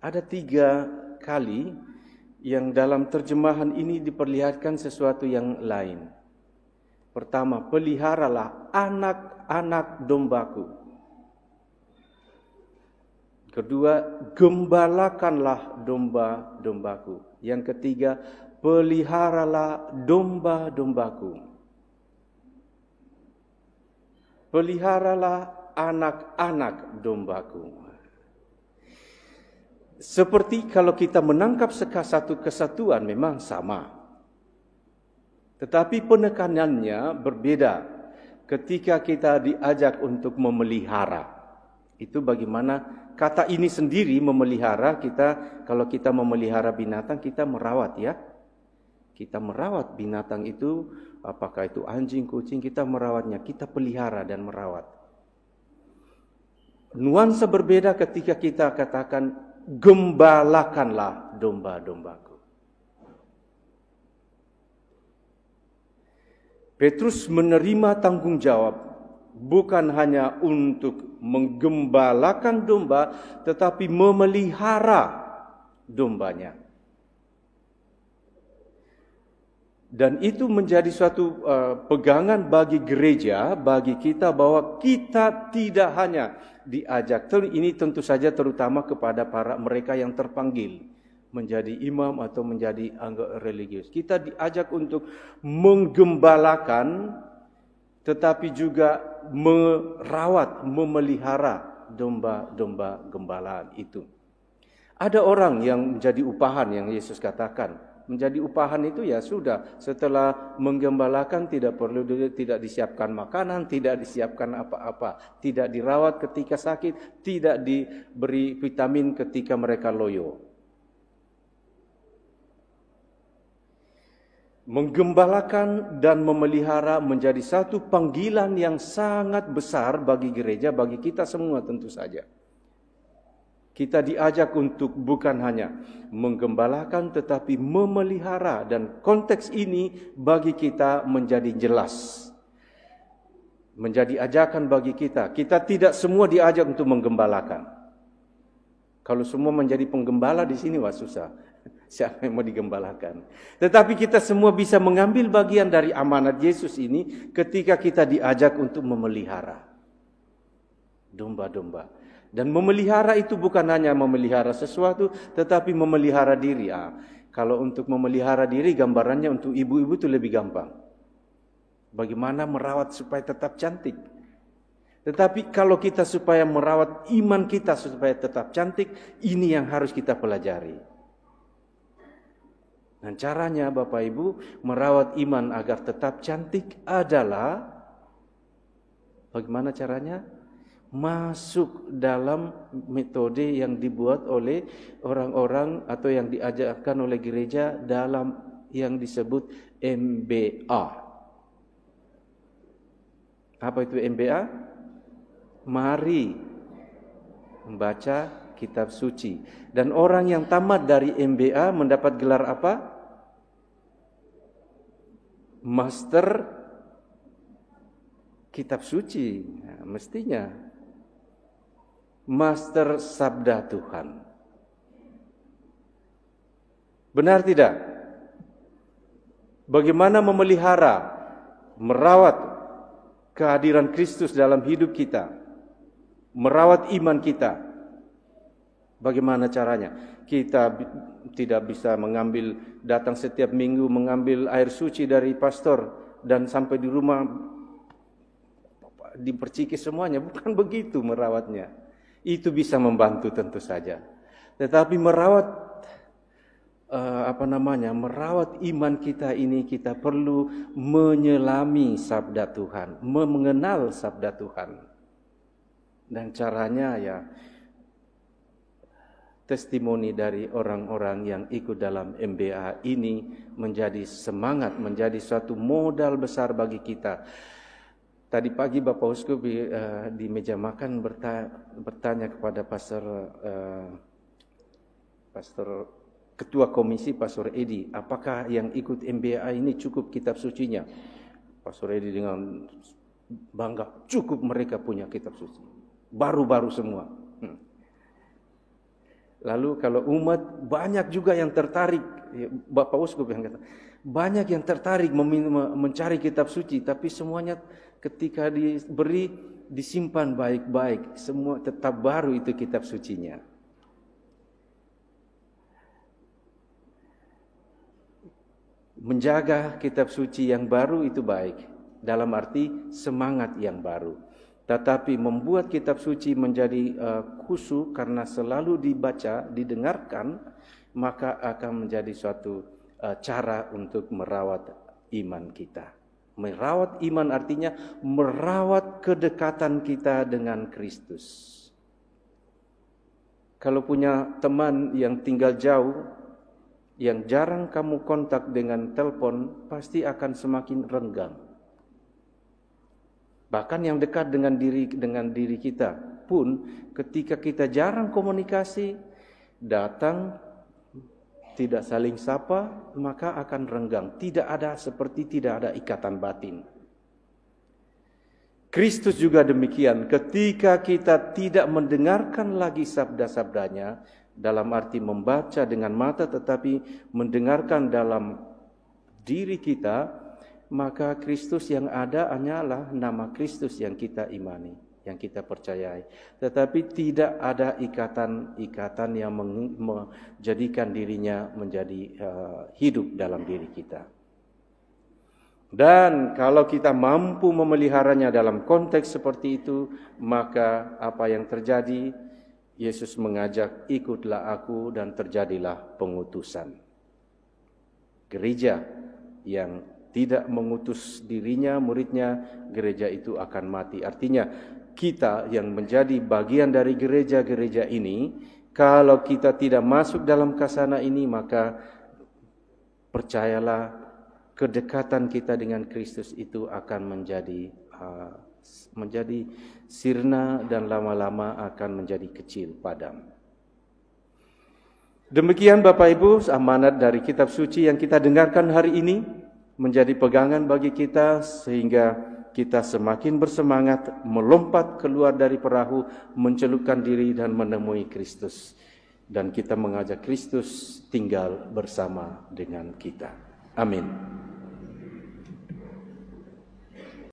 Ada 3 kali yang dalam terjemahan ini diperlihatkan sesuatu yang lain. Pertama, peliharalah anak-anak dombaku. Kedua, gembalakanlah domba-dombaku. Yang ketiga, peliharalah domba-dombaku. Peliharalah anak-anak dombaku. Seperti kalau kita menangkap satu kesatuan memang sama. Tetapi penekanannya berbeda ketika kita diajak untuk memelihara. Itu bagaimana kata ini sendiri memelihara, kalau kita memelihara binatang, kita merawat ya. Kita merawat binatang itu, apakah itu anjing, kucing, kita merawatnya, kita pelihara dan merawat. Nuansa berbeda ketika kita katakan, gembalakanlah domba-dombaku. Petrus menerima tanggung jawab bukan hanya untuk menggembalakan domba, tetapi memelihara dombanya. Dan itu menjadi suatu pegangan bagi gereja, bagi kita, bahwa kita tidak hanya diajak. Ini tentu saja terutama kepada mereka yang terpanggil menjadi imam atau menjadi anggota religius. Kita diajak untuk menggembalakan, tetapi juga merawat, memelihara domba-domba gembalaan itu. Ada orang yang menjadi upahan, yang Yesus katakan. Menjadi upahan itu ya sudah, setelah menggembalakan tidak disiapkan makanan, tidak disiapkan apa-apa, tidak dirawat ketika sakit, tidak diberi vitamin ketika mereka loyo. Menggembalakan dan memelihara menjadi satu panggilan yang sangat besar bagi gereja, bagi kita semua tentu saja. Kita diajak untuk bukan hanya menggembalakan tetapi memelihara, dan konteks ini bagi kita menjadi jelas. Menjadi ajakan bagi kita. Kita tidak semua diajak untuk menggembalakan. Kalau semua menjadi penggembala di sini wah susah. Siapa yang mau digembalakan? Tetapi kita semua bisa mengambil bagian dari amanat Yesus ini ketika kita diajak untuk memelihara domba-domba. Dan memelihara itu bukan hanya memelihara sesuatu, tetapi memelihara diri. Kalau untuk memelihara diri, gambarannya untuk ibu-ibu itu lebih gampang. Bagaimana merawat supaya tetap cantik. Tetapi kalau kita supaya merawat iman kita supaya tetap cantik, ini yang harus kita pelajari. Dan caranya Bapak Ibu merawat iman agar tetap cantik adalah, bagaimana caranya? Masuk dalam metode yang dibuat oleh orang-orang atau yang diajarkan oleh gereja dalam yang disebut MBA. Apa itu MBA? Mari membaca kitab suci. Dan orang yang tamat dari MBA mendapat gelar apa? Master kitab suci. Nah, mestinya Master Sabda Tuhan. Benar tidak? Bagaimana memelihara, merawat kehadiran Kristus dalam hidup kita, merawat iman kita. Bagaimana caranya? Kita tidak bisa datang setiap minggu mengambil air suci dari pastor dan sampai di rumah dipercikis semuanya. Bukan begitu merawatnya. Itu bisa membantu tentu saja. Tetapi merawat merawat iman kita ini, kita perlu menyelami sabda Tuhan, mengenal sabda Tuhan. Dan caranya ya testimoni dari orang-orang yang ikut dalam MBA ini menjadi semangat, menjadi suatu modal besar bagi kita. Tadi pagi Bapak Uskup di meja makan bertanya kepada Pastor Ketua Komisi, Pastor Edi, apakah yang ikut MBA ini cukup kitab sucinya? Pastor Edi dengan bangga, cukup mereka punya kitab suci. Baru-baru semua. Lalu kalau umat banyak juga yang tertarik, Bapak Uskup yang kata, banyak yang tertarik mencari kitab suci, tapi semuanya ketika diberi disimpan baik-baik, semua tetap baru itu kitab sucinya. Menjaga kitab suci yang baru itu baik, dalam arti semangat yang baru. Tetapi membuat kitab suci menjadi khusyuk karena selalu dibaca, didengarkan, maka akan menjadi suatu cara untuk merawat iman kita. Merawat iman artinya merawat kedekatan kita dengan Kristus. Kalau punya teman yang tinggal jauh, yang jarang kamu kontak dengan telepon, pasti akan semakin renggang. Bahkan yang dekat dengan diri kita pun, ketika kita jarang komunikasi, datang tidak saling sapa, maka akan renggang. Tidak ada ikatan batin. Kristus juga demikian. Ketika kita tidak mendengarkan lagi sabda-sabdanya, dalam arti membaca dengan mata tetapi mendengarkan dalam diri kita, maka Kristus yang ada hanyalah nama Kristus yang kita imani, yang kita percayai. Tetapi tidak ada ikatan yang menjadikan dirinya menjadi hidup dalam diri kita. Dan kalau kita mampu memeliharanya dalam konteks seperti itu, maka apa yang terjadi? Yesus mengajak, ikutlah aku dan terjadilah pengutusan. Gereja yang tidak mengutus dirinya, muridnya, gereja itu akan mati. Artinya kita yang menjadi bagian dari gereja-gereja ini, kalau kita tidak masuk dalam kasana ini, maka percayalah kedekatan kita dengan Kristus itu akan menjadi sirna dan lama-lama akan menjadi kecil, padam. Demikian Bapak Ibu, amanat dari kitab suci yang kita dengarkan hari ini menjadi pegangan bagi kita sehingga kita semakin bersemangat melompat keluar dari perahu, mencelupkan diri dan menemui Kristus. Dan kita mengajak Kristus tinggal bersama dengan kita. Amin.